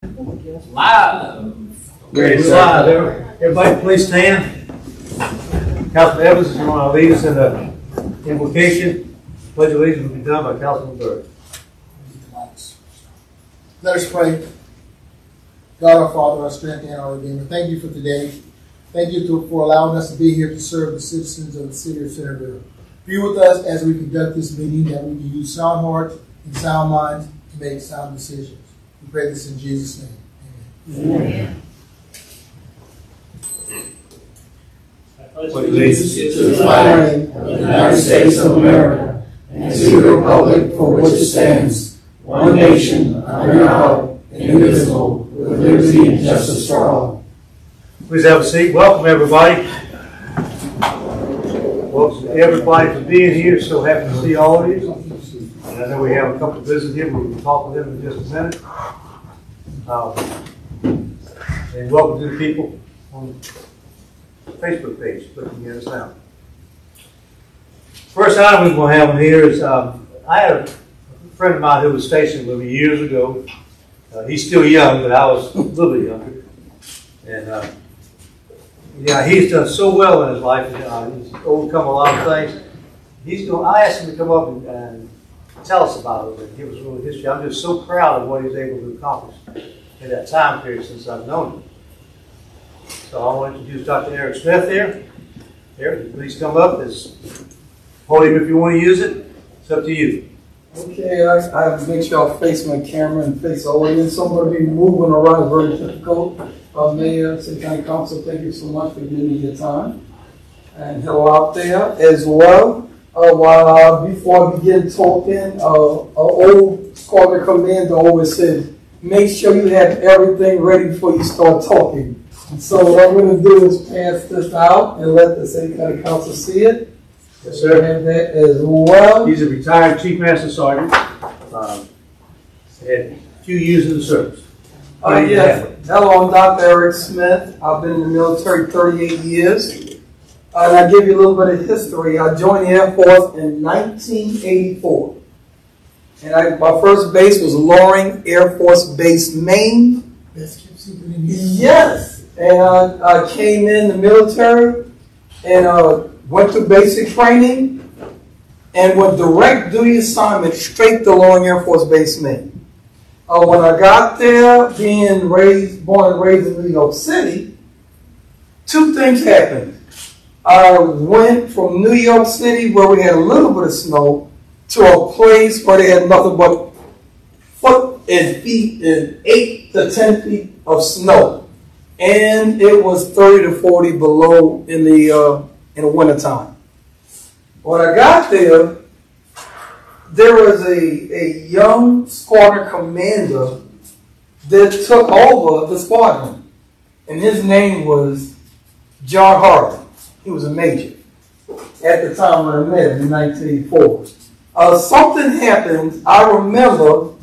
Live. Great, live. Everybody, please stand. Councilman Evans is going to lead us in the invocation. Pledge of allegiance will be done by Councilman Bird. Let us pray. God, our Father, our strength, and our Redeemer, thank you for today. Thank you for allowing us to be here to serve the citizens of the city of Centerville. Be with us as we conduct this meeting, that we can use sound heart and sound minds to make sound decisions. We pray this in Jesus' name. Amen. Allegiance to the flag of the United States of America and to the republic for which it stands, one nation, under God, indivisible, with liberty and justice for all. Please have a seat. Welcome, everybody. Welcome to everybody for being here. So happy to see all of you. And I know we have a couple of visitors here. We will talk to them in just a minute. And welcome to the people on the Facebook page looking at us now. First item we're going to have on here is I had a friend of mine who was stationed with me years ago. He's still young, but I was a little bit younger. And yeah, he's done so well in his life. He's overcome a lot of things. I asked him to come up and tell us about it and give us a little history. I'm just so proud of what he's able to accomplish in that time period since I've known him. So I want to introduce Dr. Eric Smith here. Eric, please come up. This podium if you want to use it. It's up to you. Okay, I have to make sure I face my camera and face the audience. So I'm going to be moving around, very difficult. Mayor, City County Council, thank you so much for giving me your time. And hello out there as well. Before I begin talking, an old squadron commander always said, make sure you have everything ready before you start talking. And so what I'm going to do is pass this out and let the City County Council see it. Yes, sir. And that as well. He's a retired Chief Master Sergeant. Had a few years in the service. Yes. Hello, I'm Dr. Eric Smith. I've been in the military 38 years. And I'll give you a little bit of history. I joined the Air Force in 1984. And my first base was Loring Air Force Base, Maine. Yes. And I came in the military and went through basic training and went direct duty assignment straight to Loring Air Force Base, Maine. When I got there, being born and raised in New York City, two things happened. I went from New York City, where we had a little bit of snow, to a place where they had nothing but foot and feet and 8 to 10 feet of snow. And it was 30 to 40 below in the wintertime. When I got there, there was a young squadron commander that took over the squadron. And his name was John Harden. He was a major at the time when I met him in 1984. Something happened. I remember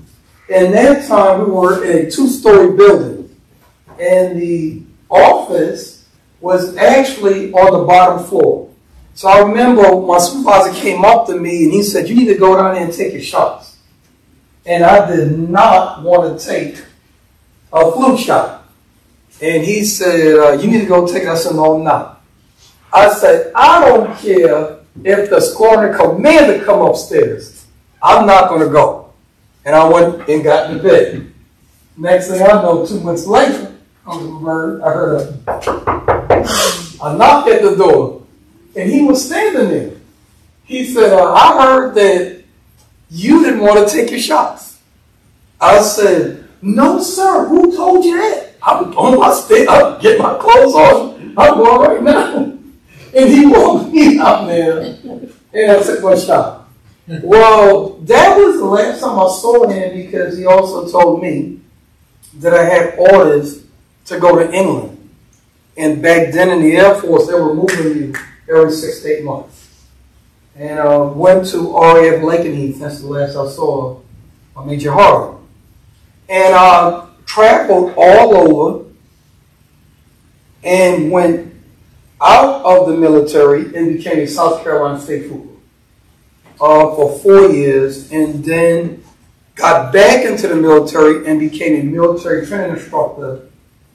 in that time we were in a 2-story building. And the office was actually on the bottom floor. So I remember my supervisor came up to me and he said, you need to go down there and take your shots. And I did not want to take a flu shot. And he said, you need to go take it. I said, no, I'm not. I said, I don't care if the squadron commander come upstairs. I'm not going to go. And I went and got in bed. Next thing I know, 2 months later, I heard a knock at the door. And he was standing there. He said, I heard that you didn't want to take your shots. I said, no, sir. Who told you that? I'm on my stick. I'm getting my clothes on. I'm going right now. And he walked me out there and I took my shot. Well, that was the last time I saw him because he also told me that I had orders to go to England. And back then in the Air Force, they were moving you every 6 to 8 months. And went to RAF Lakenheath. That's the last I saw Major Harden. And I traveled all over and went out of the military and became a South Carolina State Trooper for 4 years. And then got back into the military and became a military training instructor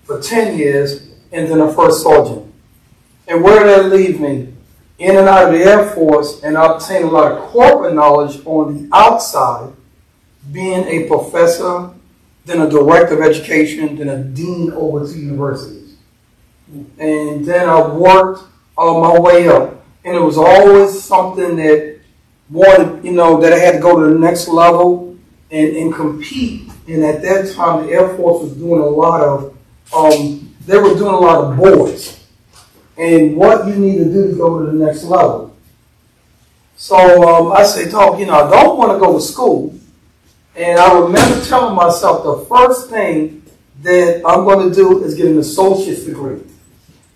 for 10 years, and then a first sergeant. And where did that leave me? In and out of the Air Force, and I obtained a lot of corporate knowledge on the outside, being a professor, then a director of education, then a dean over 2 universities. And then I worked my way up. And it was always something that wanted, that I had to go to the next level and compete. And at that time, the Air Force was doing a lot of, they were doing a lot of boards. And what you need to do to go to the next level. So I said, Dog, I don't want to go to school. And I remember telling myself the first thing that I'm going to do is get an associate's degree.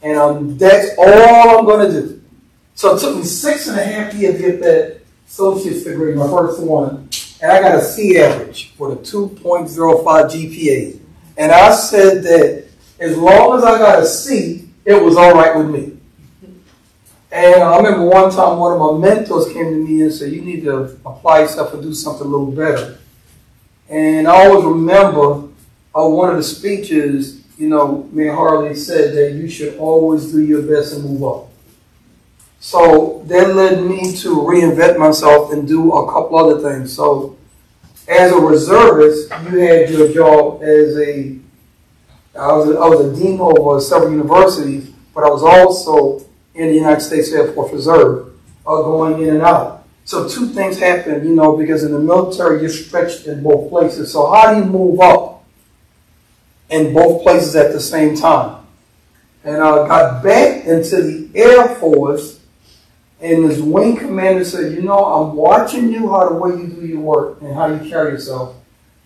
And that's all I'm going to do. So it took me 6.5 years to get that associate's degree, my first one. And I got a C average with a 2.05 GPA. And I said that as long as I got a C, it was all right with me. And I remember one time one of my mentors came to me and said, you need to apply yourself and do something a little better. And I always remember one of the speeches, Mayor Harley said that you should always do your best and move up. So that led me to reinvent myself and do a couple other things. So as a reservist, you had your job as I was a dean over several universities, but I was also in the United States Air Force Reserve, going in and out. So 2 things happened, because in the military you're stretched in both places. So how do you move up in both places at the same time? And I got back into the Air Force, and this wing commander said, I'm watching you, how the way you do your work and how you carry yourself.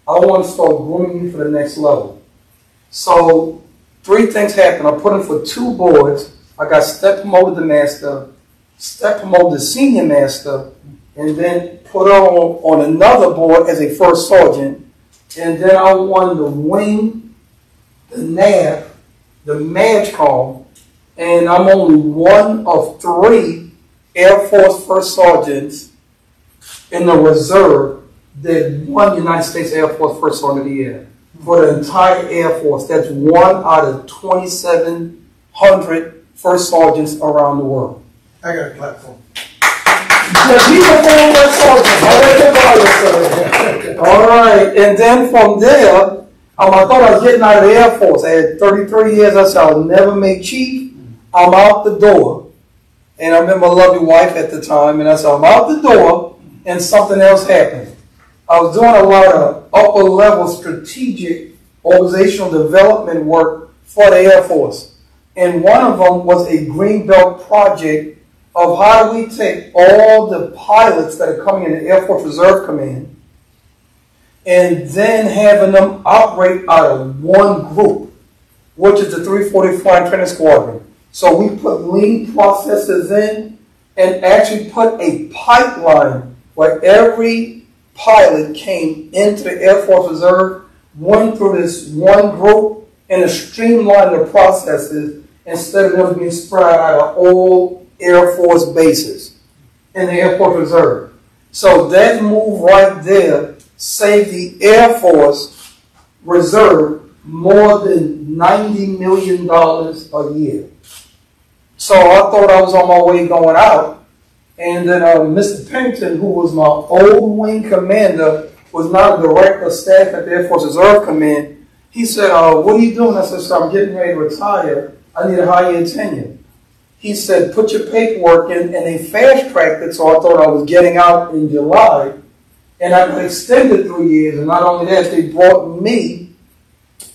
I want to start grooming you for the next level. So 3 things happened. I put in for 2 boards. I got step promoted to master, step promoted to senior master, and then put on another board as a first sergeant. And then I won the wing, the NAV, the MAGCOM, and I'm only one of 3 Air Force first sergeants in the reserve that won United States Air Force First Sergeant of the Year. For the entire Air Force, that's 1 out of 2,700 first sergeants around the world. I got a clap for him. All right, and then from there, I thought I was getting out of the Air Force. I had 33 years. I said, I'll never make chief. I'm out the door. And I remember my lovely wife at the time, and I said, I'm out the door, and something else happened. I was doing a lot of upper-level strategic organizational development work for the Air Force. And one of them was a Greenbelt project of how do we take all the pilots that are coming in the Air Force Reserve Command and then having them operate out of one group, which is the 340 Flying Training Squadron. So we put lean processes in and actually put a pipeline where every pilot came into the Air Force Reserve, went through this one group, and streamlined the processes instead of them being spread out of all Air Force bases in the Air Force Reserve. So that move right there saved the Air Force Reserve more than $90 million a year. So I thought I was on my way going out. And then Mr. Pennington, who was my old wing commander, was now the director of staff at the Air Force Reserve Command. He said, what are you doing? I said, so I'm getting ready to retire. I need a higher tenure. He said, put your paperwork in, and they fast-tracked it, so I thought I was getting out in July. And I extended 3 years, and not only that, they brought me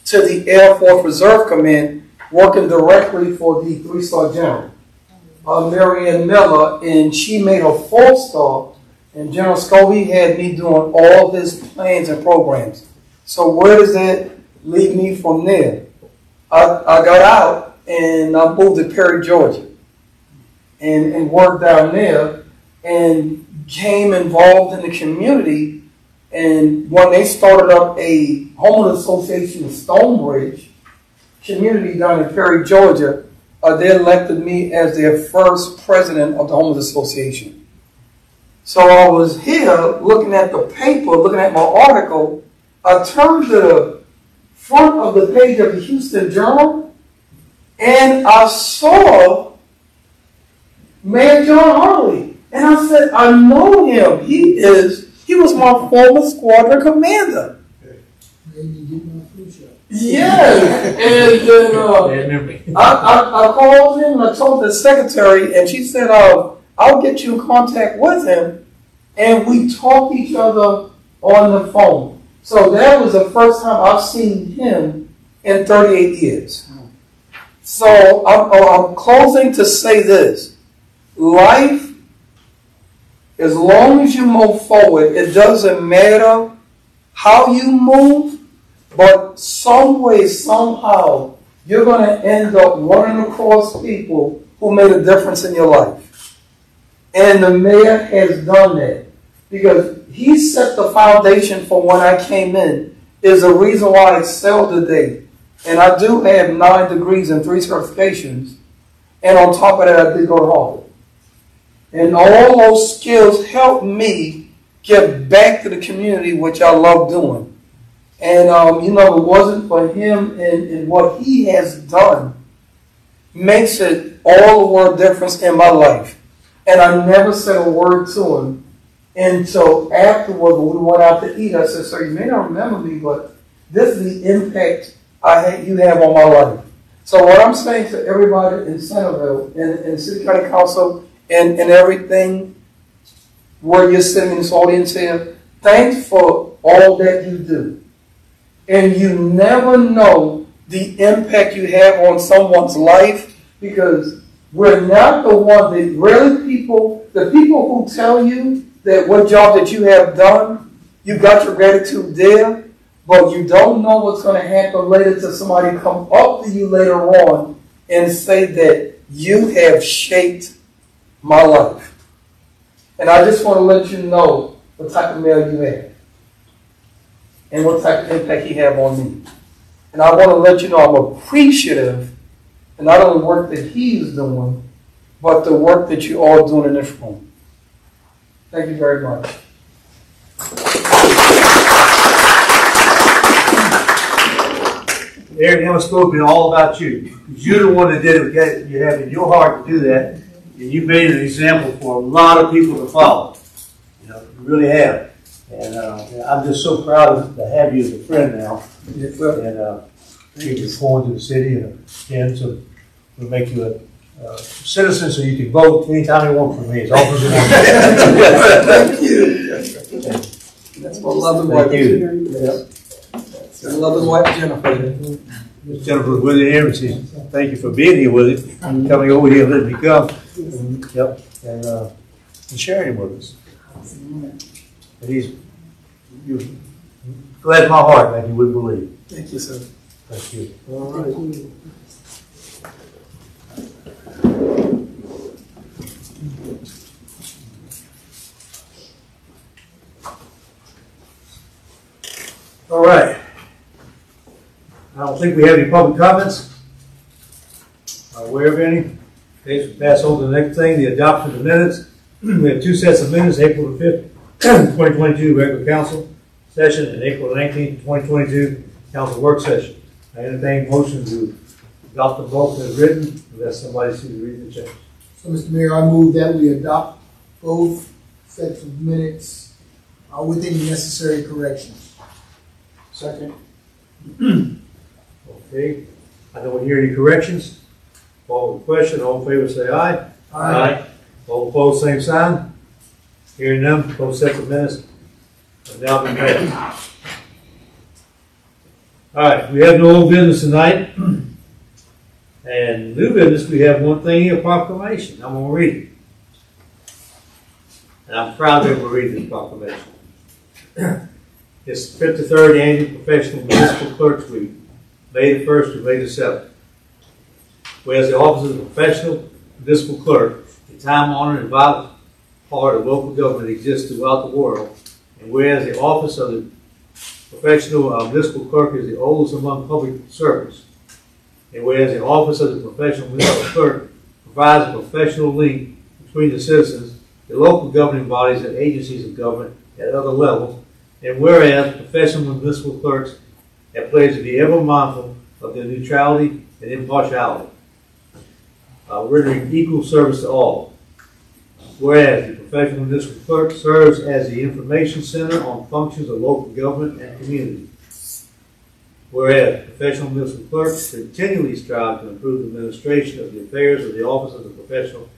to the Air Force Reserve Command, working directly for the 3-star general. Marianne Miller, and she made a 4-star, and General Scobie had me doing all his plans and programs. So where does that lead me from there? I got out and I moved to Perry, Georgia, and worked down there, and became involved in the community. And when they started up a homeowners association in Stonebridge community down in Perry, Georgia, they elected me as their first president of the Homeowners Association. So I was here looking at the paper, looking at my article. I turned to the front of the page of the Houston Journal, and I saw Mayor John Harley. And I said, I know him. He was my former squadron commander. Maybe you get my food shot. Yeah. And then I called him and I told the secretary, and she said, I'll get you in contact with him. And we talked each other on the phone. So that was the first time I've seen him in 38 years. So I'm closing to say this. Life, as long as you move forward, it doesn't matter how you move, but some way, somehow, you're going to end up running across people who made a difference in your life. And the mayor has done that because he set the foundation for when I came in. Is the reason why I excel today. And I do have 9 degrees and 3 certifications. And on top of that, I did go to Harvard. And all those skills helped me give back to the community, which I love doing. And, if it wasn't for him and what he has done, makes it all the world difference in my life. And I never said a word to him until afterwards when we went out to eat. I said, sir, you may not remember me, but this is the impact you have on my life. So what I'm saying to everybody in Centerville and City County Council and everything where you're sitting in this audience here, thanks for all that you do. And you never know the impact you have on someone's life, because we're not the ones that really the people who tell you that what job that you have done, you got your gratitude there, but you don't know what's going to happen later till somebody come up to you later on and say that you have shaped my life. And I just want to let you know what type of mayor you have and what type of impact he have on me. And I want to let you know I'm appreciative, and not only the work that he's doing, but the work that you all doing in this room. Thank you very much. Eric Hammond spoken all about you. You're the one that did it. You have in your heart to do that, and you made an example for a lot of people to follow. You really have. And I'm just so proud to have you as a friend now. Yes, sir. And keep you forward to the city, and again, so we'll make you a citizen so you can vote anytime you want from me, as often as you want. Thank you. That's my loving wife. Thank you. Yep. My loving wife, Jennifer. Miss Jennifer's with you here, and she thank you for being here with it, coming over here and letting me come. Yep, and sharing with us. And you glad my heart, like you wouldn't believe. Thank you, sir. Thank you. All right. All right. I don't think we have any public comments. Are aware of any? Okay, so pass on to the next thing, the adoption of the minutes. We have 2 sets of minutes, April the 5th, 2022 regular council session, and April 19th, 2022 council work session. I entertain motion to adopt them both as written, unless somebody sees the reason to change. So, Mr. Mayor, I move that we adopt both sets of minutes with any necessary corrections. Second. Okay. I don't hear any corrections. Call the question. All in favor say aye. Aye. All opposed, same sign. Hearing none, both sets of minutes have now been passed. All right, we have no old business tonight. And new business, we have one thing here, proclamation. I'm going to read it. And I'm proud that we're reading this proclamation. It's the 53rd Annual Professional Municipal Clerks Week, May the 1st to May the 7th. Whereas the office of the Professional Municipal Clerk, a time-honored and vital part of local government, exists throughout the world, and whereas the office of the Professional Municipal Clerk is the oldest among public servants, and whereas the office of the Professional Municipal Clerk provides a professional link between the citizens the local governing bodies and agencies of government at other levels, and whereas professional municipal clerks have pledged to be ever mindful of their neutrality and impartiality, rendering equal service to all. Whereas the professional municipal clerk serves as the information center on functions of local government and community. Whereas professional municipal clerks continually strive to improve the administration of the affairs of the office of the professional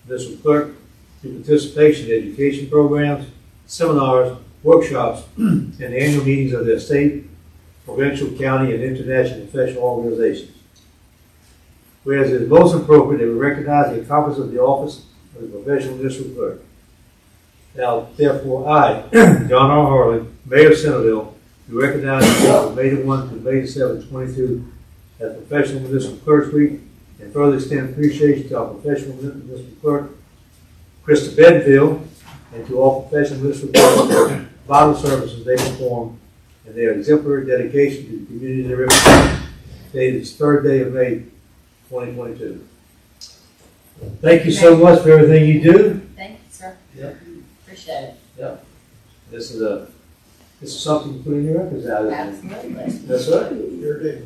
municipal clerk through participation in education programs, seminars, workshops, and the annual meetings of their state, provincial, county, and international professional organizations. Whereas it is most appropriate that we recognize the accomplishments of the office of the professional municipal clerk. Now, therefore, I, John R. Harley, Mayor of Centerville, do recognize from May 1 to May 7, 22 as Professional Municipal Clerks Week, and further extend appreciation to our professional municipal clerk, Krista Bedfield, and to all professional municipal clerks for the vital services they perform and their exemplary dedication to the community they represent. Today is the 3rd day of May, 2022. Thank you so much for everything you do. Thank you, sir. Yep. Appreciate it. Yep. This is something you put in your records out. Absolutely. That's right. You're the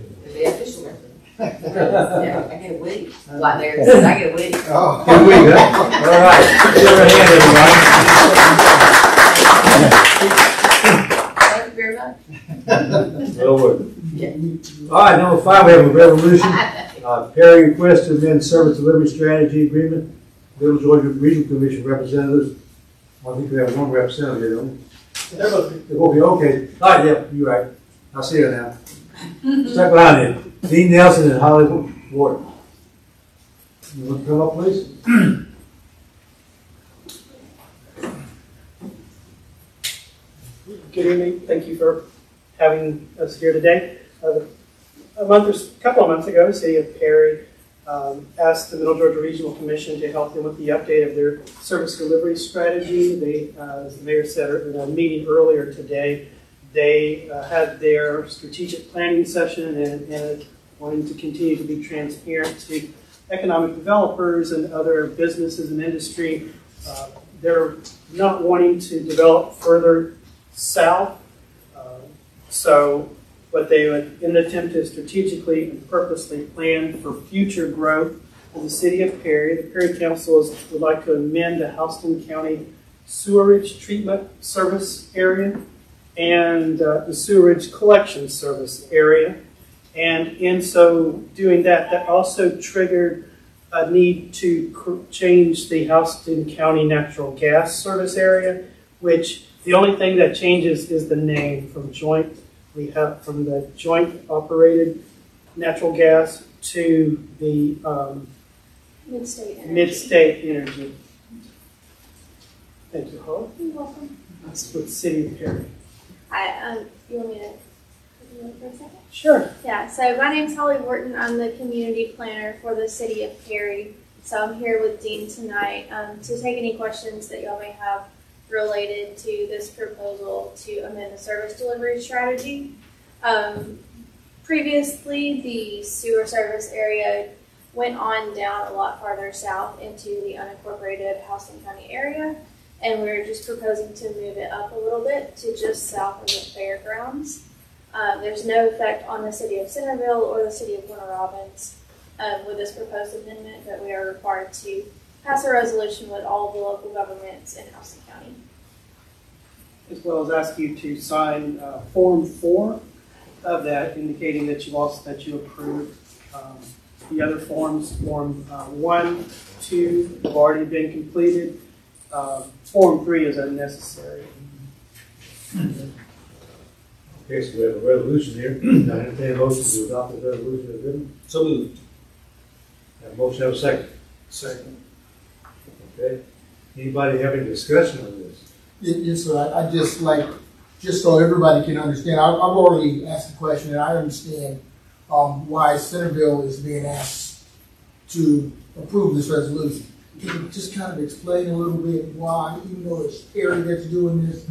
official record. Yeah, I get a wig. Like there it says, I get a wig. Oh. Good week, huh? All right. Give her a hand, everybody. Thank you very much. Well worth Yeah. it. All right, number 5, we have a resolution. Perry request to amend service delivery strategy agreement. Middle Georgia Regional Commission representatives. I think we have one representative here, don't we? Okay. All right, yeah, you're right. I see her now. Stuck behind him. Dean Nelson and Holly Ward. You want to come up, please? Good evening. Thank you for having us here today. A couple of months ago, the City of Perry asked the Middle Georgia Regional Commission to help them with the update of their service delivery strategy. They, as the mayor said in a meeting earlier today, they had their strategic planning session and wanting to continue to be transparent to economic developers and other businesses and industry. They're not wanting to develop further south. So what they would, in an attempt to strategically and purposely plan for future growth of the City of Perry, the Perry Council would like to amend the Houston County Sewerage Treatment Service Area and the Sewerage Collection Service Area. And in so doing that, that also triggered a need to change the Houston County Natural Gas Service Area, which the only thing that changes is the name from joint. We have from the joint operated natural gas to the mid-state energy. Thank you, Holly. You're welcome. That's with City of Perry. You want me to for a second? Sure. Yeah, so my name's Holly Wharton. I'm the community planner for the City of Perry. So I'm here with Dean tonight to take any questions that y'all may have related to this proposal to amend the service delivery strategy. Previously, the sewer service area went on down a lot farther south into the unincorporated Houston County area, and we're just proposing to move it up a little bit to just south of the fairgrounds. There's no effect on the City of Centerville or the City of Warner Robins with this proposed amendment, but we are required to pass a resolution with all of the local governments in Houston County. As well as ask you to sign Form 4 of that, indicating that you approved. The other forms, Form 1, 2, have already been completed. Form 3 is unnecessary. Okay, so we have a resolution here. I entertain a motion to adopt the resolution as written. So moved. Have a motion, have a second. Second. Okay. Anybody have any discussion on this? Yes, sir. I just like, just so everybody can understand, I've already asked the question, and I understand why Centerville is being asked to approve this resolution. Can you just kind of explain a little bit why, even though it's Perry that's doing this,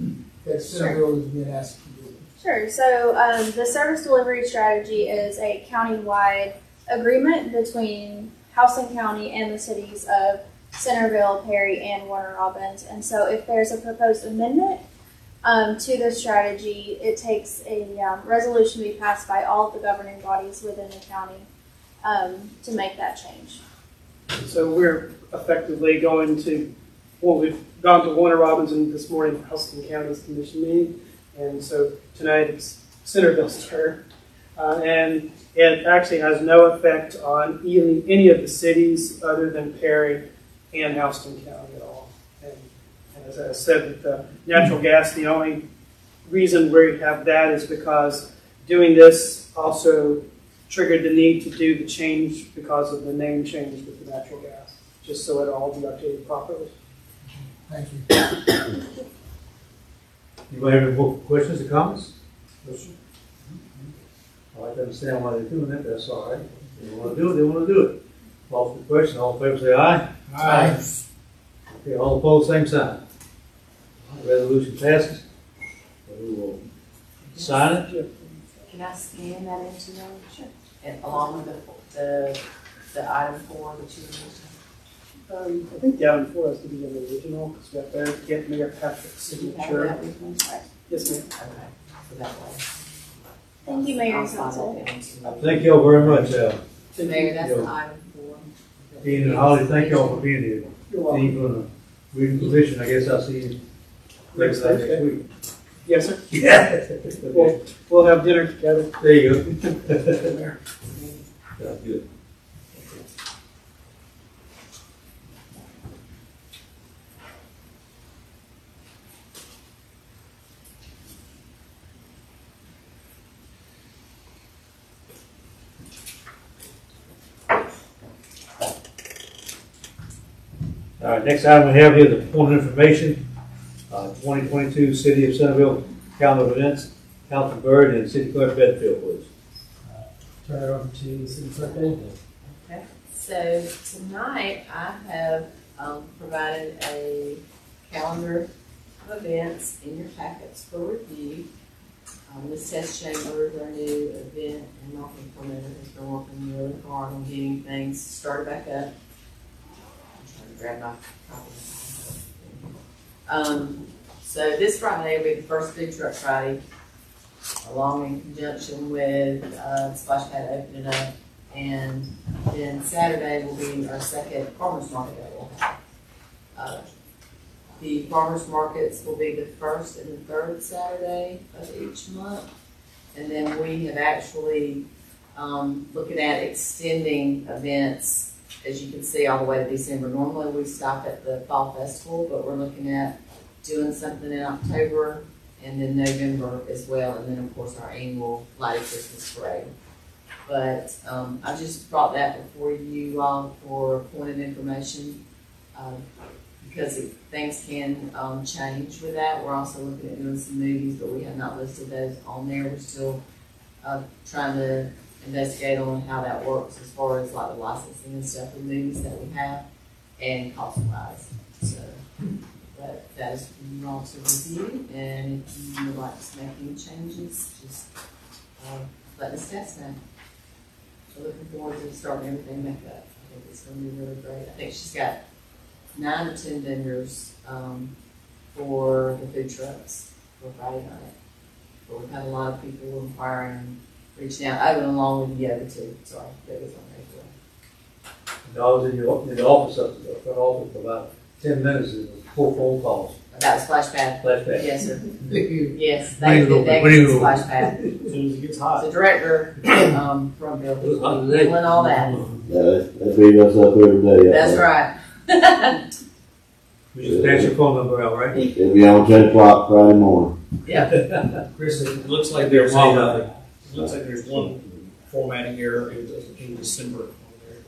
that Centerville is being asked to do it? Sure. So the service delivery strategy is a county-wide agreement between Houston County and the cities of Centerville, Perry, and Warner Robins. And so if there's a proposed amendment to the strategy, it takes a resolution to be passed by all of the governing bodies within the county to make that change. So we're effectively going to, well, we've gone to Warner Robins and this morning for Houston County's commission meeting. And so tonight it's Centerville's turn. And it actually has no effect on any of the cities other than Perry and Houston County at all. And as I said, with the natural gas, the only reason we have that is because doing this also triggered the need to do the change because of the name change with the natural gas, just so it all be updated properly. Thank you. Anybody have any more questions or comments? I like to understand why they're doing that, that's all right. They want to do it, they want to do it. Call for the question, all in favor say aye. Aye. Okay, all opposed, same sign. Resolution passes. So we will sign it. Can I scan that into them? Sure. And along with the item 4 that you mentioned? I think the item 4 has to be in the original, because we have to get Mayor Patrick's Do you have signature. that with me? Right. Yes, ma'am. Okay, so that way. Thank you, Mayor I'll and sign Council. that down too. Thank you all very much. Mayor, that's the Yeah. item 4. Dean and Holly, thank you all for being here. You're welcome. Dean, for the reading commission, I guess I'll see you Next Thursday. week. Yes, sir. Yeah. We'll have dinner together. There you go. Sounds good. All right, next item we have here is the point of information, 2022 City of Centerville calendar of events, Councilman Byrd and City Clerk Bedfield, please. Turn it over to City Clerk David. Okay, so tonight I have provided a calendar of events in your packets for review. Ms. Tess Chambers, our new event and marketing coordinator, has been working really hard on getting things started back up. I'm trying to grab my copy. So this Friday will be the first Food Truck Friday, along in conjunction with Splash Pad opening up, and then Saturday will be our second farmers market that we'll have. The farmers markets will be the first and the third Saturday of each month, and then we have actually looking at extending events, as you can see, all the way to December. Normally we stop at the Fall Festival, but we're looking at doing something in October and then November as well, and then of course our annual Lighted Christmas Parade. But I just brought that before you all for a point of information, because things can change with that. We're also looking at doing some movies, but we have not listed those on there. We're still trying to investigate on how that works as far as like the licensing and stuff for movies that we have and cost-wise. So, but that is for you all to review, and if you would like to make any changes, just let us know. So looking forward to starting everything back up. I think it's going to be really great. I think she's got 9 or 10 vendors for the food trucks for Friday night. But we've had a lot of people inquiring and reaching out. I've been along with yoga too. Sorry, yoga's on there as well. And I was in the office up the front office for about 10 minutes and 4 phone calls. About Splash Pad. Splash Pad. Yes, sir. Yes, they did that with Splash Pad. As soon as it gets hot. The director from Bill It was hot today. and all that. Yeah, that beat us up every day. That's right. We just pass your phone number out, right? It'll be on 10 o'clock Friday morning. Yeah. Chris, it looks like there's one formatting error in December on there.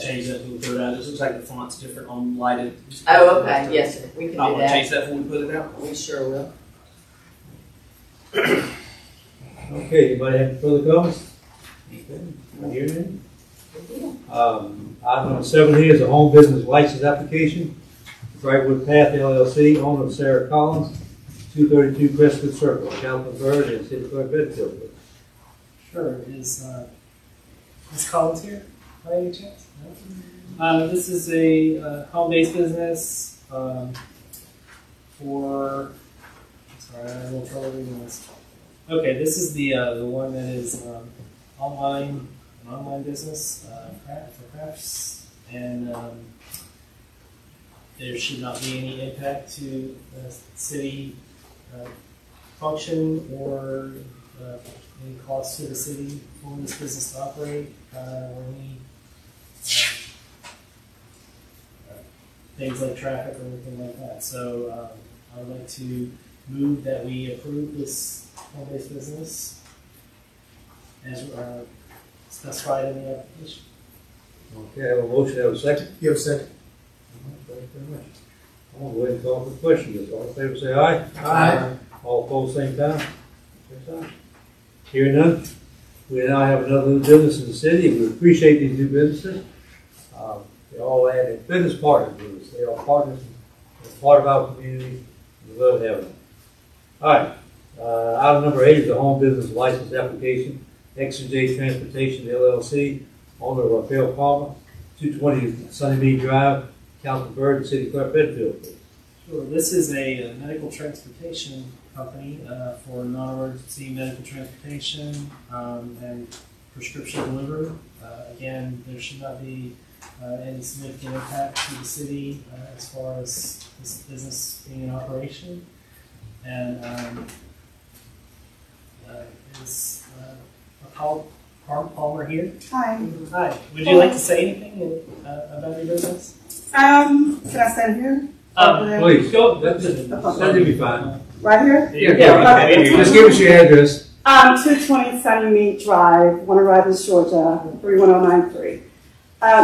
Change that to the third item. It looks like the font's different on lighted. Oh, okay. Yes, sir. We can I do want to that. change that before we put it out. We sure will. Okay, anybody have further comments? Not hearing any? Item number 7 here is a home business license application. Brightwood Path LLC, owner of Sarah Collins, 232 Crestwood Circle, Councilman Byrd and City Clerk Bedfield. Sure. Is Ms. Collins here by any chance? No? This is a home-based business for. Sorry, I have a little trouble reading this. Okay, this is the one that is an online business for crafts, and there should not be any impact to city function or any costs to the city for this business to operate, or any things like traffic or anything like that. So I would like to move that we approve this home-based business as specified in the application. Okay, I have a motion, have a second? You have a second? Thank you very much. I'm going to go ahead and call for the question. All in favor, say aye. Aye. All opposed, same time. Same time. Hearing none, we now have another new business in the city. We appreciate these new businesses. They all add business partners with us. They are partners. They're part of our community. We love having them. All right. Item number 8 is the home business license application. XJ Transportation LLC, owner of Raphael Palmer, 220 Sunnymead Drive, Councilman Byrd, City Clerk Bedfield. Sure. This is a medical transportation company for non-emergency medical transportation and prescription delivery. Again, there should not be any significant impact to the city as far as this business being in operation. And is Palmer here? Hi. Hi. Would you like to say anything about your business? Can I stand here? Please, go. That'll be fine. Right here? Yeah. Just give us your address. 220 Sunnymead Drive, Warner Robins, Georgia, 31093.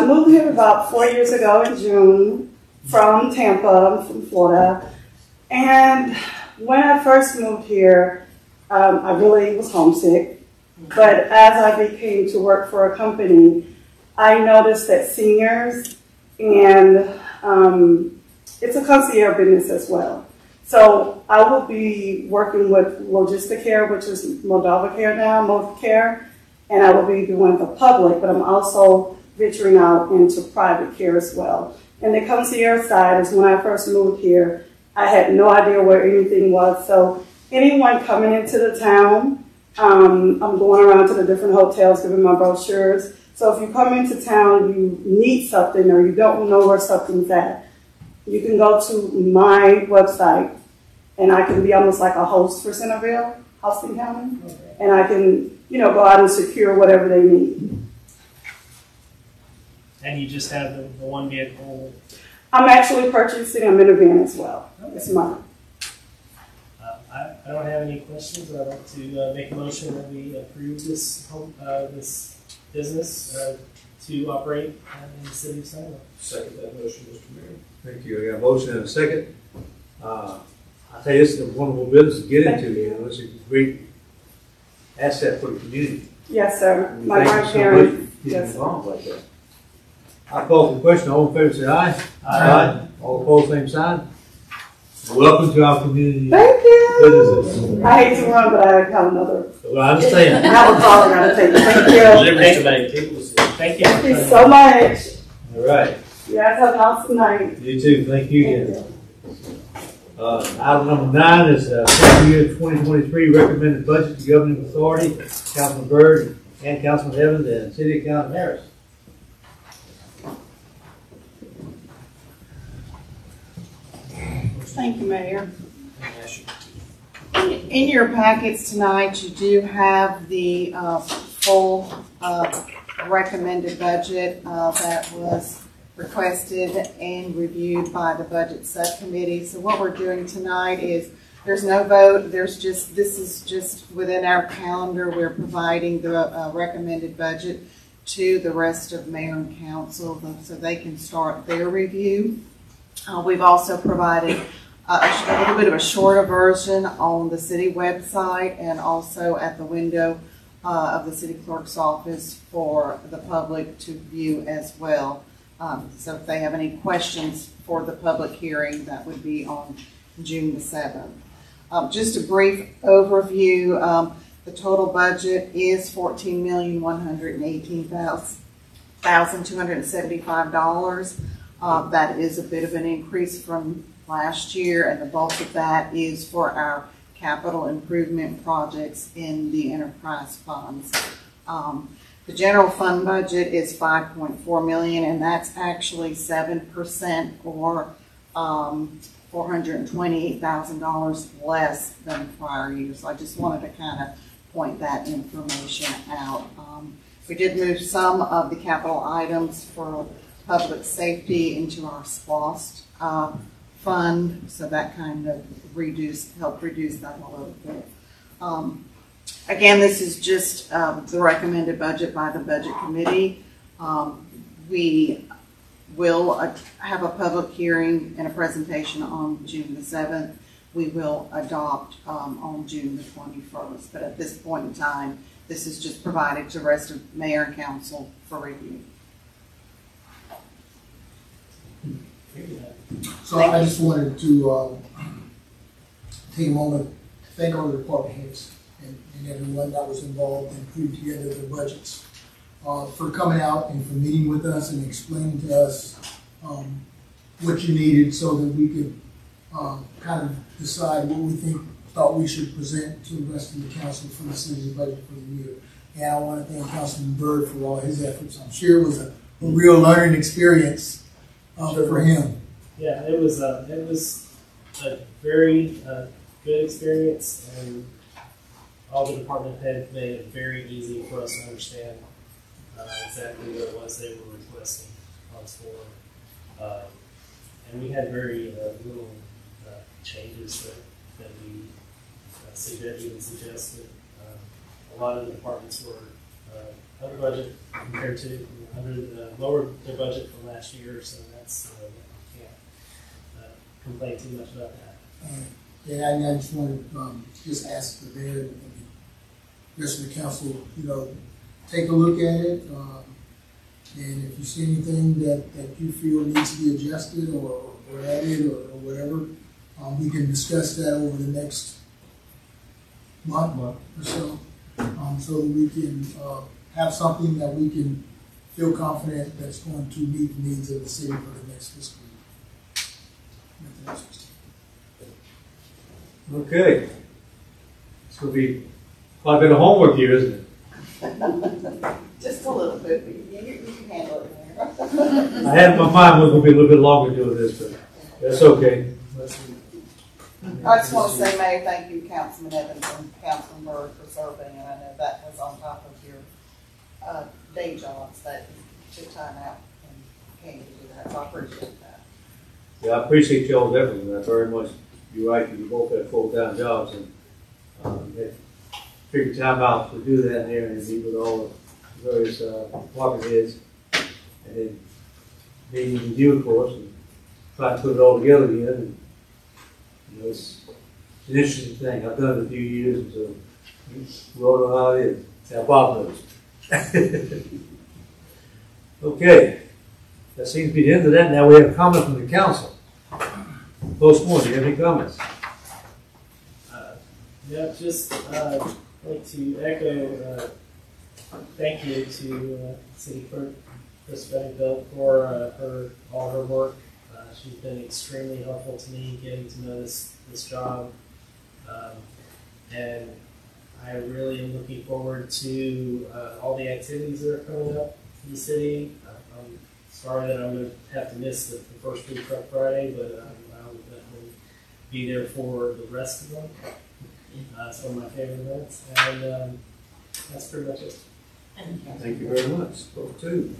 Moved here about 4 years ago in June from Tampa, from Florida. And when I first moved here, I really was homesick. But as I became to work for a company, I noticed that seniors, and it's a concierge business as well. So I will be working with Logistic Care, which is Moldova Care now, Care, and I will be doing the public, but I'm also venturing out into private care as well. And the concierge side is when I first moved here, I had no idea where anything was. So anyone coming into the town, I'm going around to the different hotels giving my brochures. So if you come into town, you need something or you don't know where something's at, you can go to my website and I can be almost like a host for Centerville, Houston County, and I can, go out and secure whatever they need. And you just have the one vehicle? I'm actually purchasing a minivan as well. Okay. It's mine. I don't have any questions. I'd like to make a motion that we approve this this business to operate in the city of Centerville. Second that motion, Mr. Mayor. Thank you. I got a motion and a second. I tell you, this is a wonderful business to get into. It's a great asset for the community. Yes, sir. My Thank you so much grandparents. for getting Yes. involved like that. I call for the question. All in favor, say aye. Aye. All opposed, same sign. Welcome to our community. Thank you. Businesses. I hate to run, but I have another. Well, I understand. I have a call I gotta take. Thank you. Deliveries to make people see. Thank you. Thank you so much. All right. You guys have an awesome night. You too. Thank you Thank again. Item number 9 is fiscal year 2023 recommended budget to governing authority, Councilman Byrd and Councilman Evans and City Accountant Harris. Thank you, Mayor. In your packets tonight, you do have the full recommended budget that was requested and reviewed by the budget subcommittee. So what we're doing tonight is there's no vote. This is just within our calendar. We're providing the recommended budget to the rest of mayor and council so they can start their review. We've also provided a little bit of a shorter version on the city website and also at the window of the city clerk's office for the public to view as well. So if they have any questions for the public hearing, that would be on June the 7th. Just a brief overview. The total budget is $14,118,000. $1,275. That is a bit of an increase from last year, and the bulk of that is for our capital improvement projects in the enterprise funds. The general fund budget is $5.4 million, and that's actually 7% or $428,000 less than prior year. So I just wanted to kind of point that information out. We did move some of the capital items for public safety into our SPOST fund, so that kind of helped reduce that a little bit. Again, this is just the recommended budget by the budget committee. We will have a public hearing and a presentation on June the 7th. We will adopt on June the 21st, but at this point in time, this is just provided to the rest of mayor and council for review. So I just wanted to take a moment to thank all the department heads and everyone that was involved in putting together the budgets, for coming out and for meeting with us and explaining to us what you needed so that we could kind of decide what we thought we should present to the rest of the council for the city's budget for the year. And I want to thank Councilman Byrd for all his efforts. I'm sure it was a real learning experience for him. Yeah, it was a very good experience, and all the department heads made it very easy for us to understand exactly what it was they were requesting funds for. And we had very little changes that we even suggested. A lot of the departments were under budget compared to lowered their budget from last year, so that's can't complain too much about that. Yeah, and I just wanted to just ask the mayor and the rest of the council, take a look at it, and if you see anything that you feel needs to be adjusted or added or whatever, we can discuss that over the next month or so, so that we can have something that we can feel confident that's going to meet the needs of the city for the next fiscal year. Okay. It's going to be quite a bit of homework here, isn't it? Just a little bit, but you can handle it there. I had in my mind we're going to be a little bit longer doing this, but that's okay. I just want to say, Mayor, thank you, Councilman Evans and Councilman Byrd, for serving, and I know that was on top of your day jobs that you took time out and came to do that, so I appreciate that. Yeah, I appreciate y'all's effort, and I very much. You're right, you both had full-time jobs, and had figured time out to do that there and meet with all the various department heads, and then meeting with you, of course, and try to put it all together again. And, it's an interesting thing. I've done it a few years, and so we all know how it is. Now Bob knows. Okay, that seems to be the end of that. Now we have a comment from the council. Postmortem, do you have any comments? Yeah, just like to echo thank you to City Clerk Chris Benningfield for all her work. She's been extremely helpful to me getting to know this job, and I really am looking forward to all the activities that are coming up in the city. I'm sorry that I'm going to have to miss the first Food Truck Friday, but I'll definitely be there for the rest of them. It's one of my favorite events, and that's pretty much it. Thank you very much. Both two.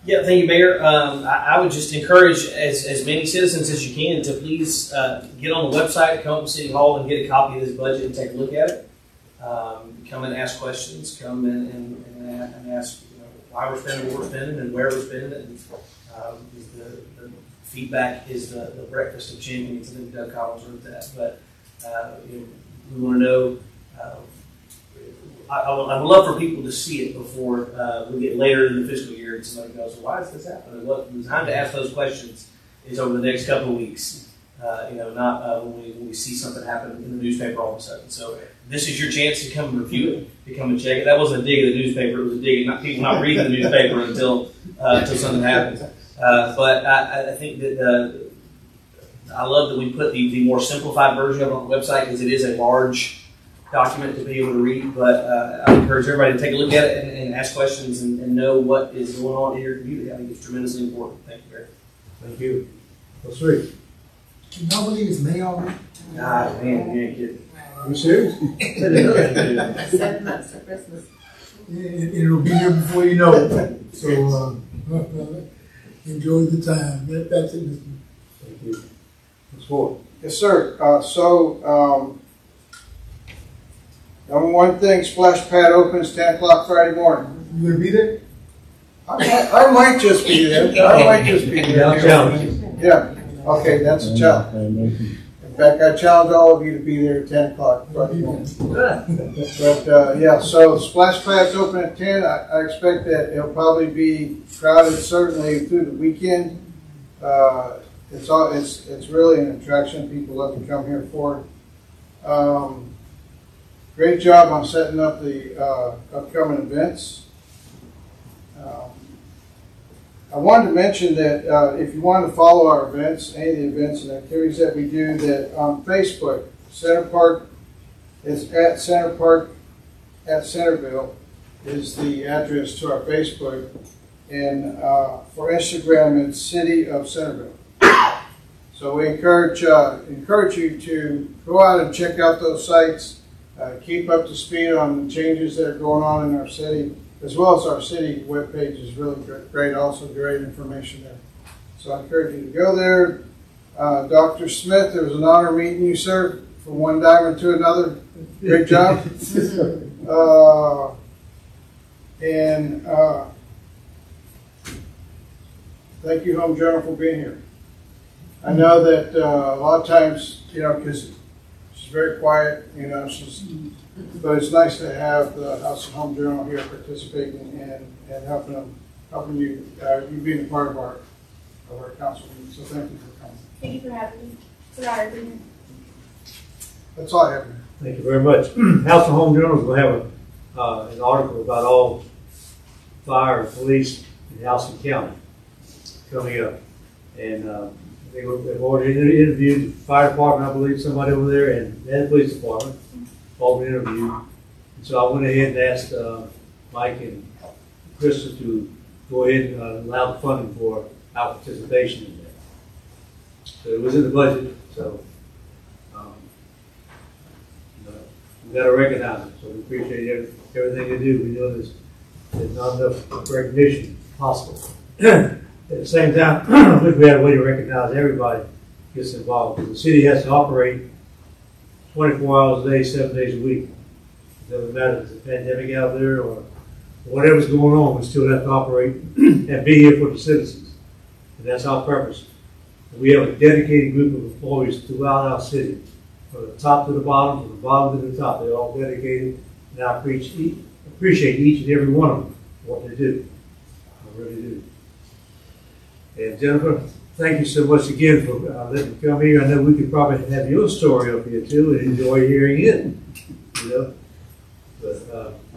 Yeah, thank you, Mayor. I would just encourage as many citizens as you can to please get on the website, come up to City Hall and get a copy of this budget and take a look at it. Come and ask questions. Come in and ask why we're spending what we're spending and where we're spending it. And, the feedback is the breakfast of champions. I think Doug Collins wrote that. But we want to know. I would love for people to see it before we get later in the fiscal year and somebody goes, well, why is this happening? What the time to ask those questions is over the next couple of weeks. Not when we see something happen in the newspaper all of a sudden. So this is your chance to come and review it, to come and check it. That wasn't a dig at the newspaper; it was a dig at people not reading the newspaper until until something happens. But I think that I love that we put the more simplified version of it on the website because it is a large document to be able to read. But I encourage everybody to take a look at it and ask questions and know what is going on in your community. I think it's tremendously important. Thank you, Barry. Thank you. What's three? Can y'all believe it's May already? Ah, man, you ain't kidding. Are you serious? 7 months to Christmas. It'll be here before you know it. So enjoy the time. That's it. Thank you. What's four? Yes, sir. Number one thing, splash pad opens 10 o'clock Friday morning. You gonna be there? I might just be there. I might just be there. Yeah. Okay, that's a challenge. In fact, I challenge all of you to be there at 10 o'clock Friday morning. But yeah, so splash pads open at 10. I expect that it'll probably be crowded certainly through the weekend. It's really an attraction. People love to come here for it. Great job on setting up the upcoming events. I wanted to mention that if you want to follow our events, any of the events and activities that we do, that on Facebook, Center Park is at Center Park at Centerville is the address to our Facebook, and for Instagram, it's City of Centerville. So we encourage you to go out and check out those sites, keep up to speed on the changes that are going on in our city, as well as our city webpage is really great, also great information there. So I encourage you to go there. Dr. Smith, it was an honor meeting you, sir, from one diamond to another. Great job. Thank you, Home Journal, for being here. I know that a lot of times, because she's very quiet, but it's nice to have the House of Home Journal here participating and helping you being a part of our council meeting. So thank you for coming. Thank you for having me. It's an honor being here. That's all I have. Thank you very much. House of Home Journal is going to have an article about all fire and police in Houston County coming up. And they've already interviewed the fire department, I believe, somebody over there, and the police department, all been interviewed. And so I went ahead and asked Mike and Krista to go ahead and allow the funding for our participation in that. So it was in the budget, so we got to recognize it. So we appreciate everything they do. We know there's not enough recognition possible. At the same time, I wish we had a way to recognize everybody gets involved. Because the city has to operate 24 hours a day, 7 days a week. It doesn't matter if there's a pandemic out there or whatever's going on, we still have to operate and be here for the citizens. And that's our purpose. And we have a dedicated group of employees throughout our city, from the top to the bottom, from the bottom to the top. They're all dedicated, and I appreciate each and every one of them for what they do. I really do. And Jennifer, thank you so much again for letting me come here. I know we could probably have your story up here too and enjoy hearing it. But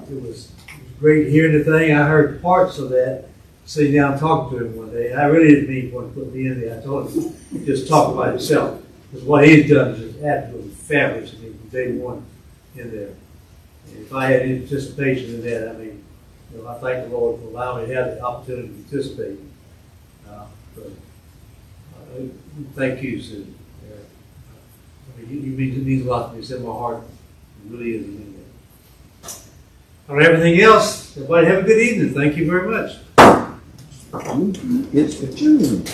it was great hearing the thing. I heard parts of that sitting down talking to him one day. I really didn't mean want to put me in there. I told him just talk about himself. Because what he's done is just absolutely fabulous from day one in there. And if I had any participation in that, I thank the Lord for allowing me to have the opportunity to participate. Thank you, Susan. You mean a lot to me. It's in my heart. It really is. On everything else, everybody have a good evening. Thank you very much. It's for June.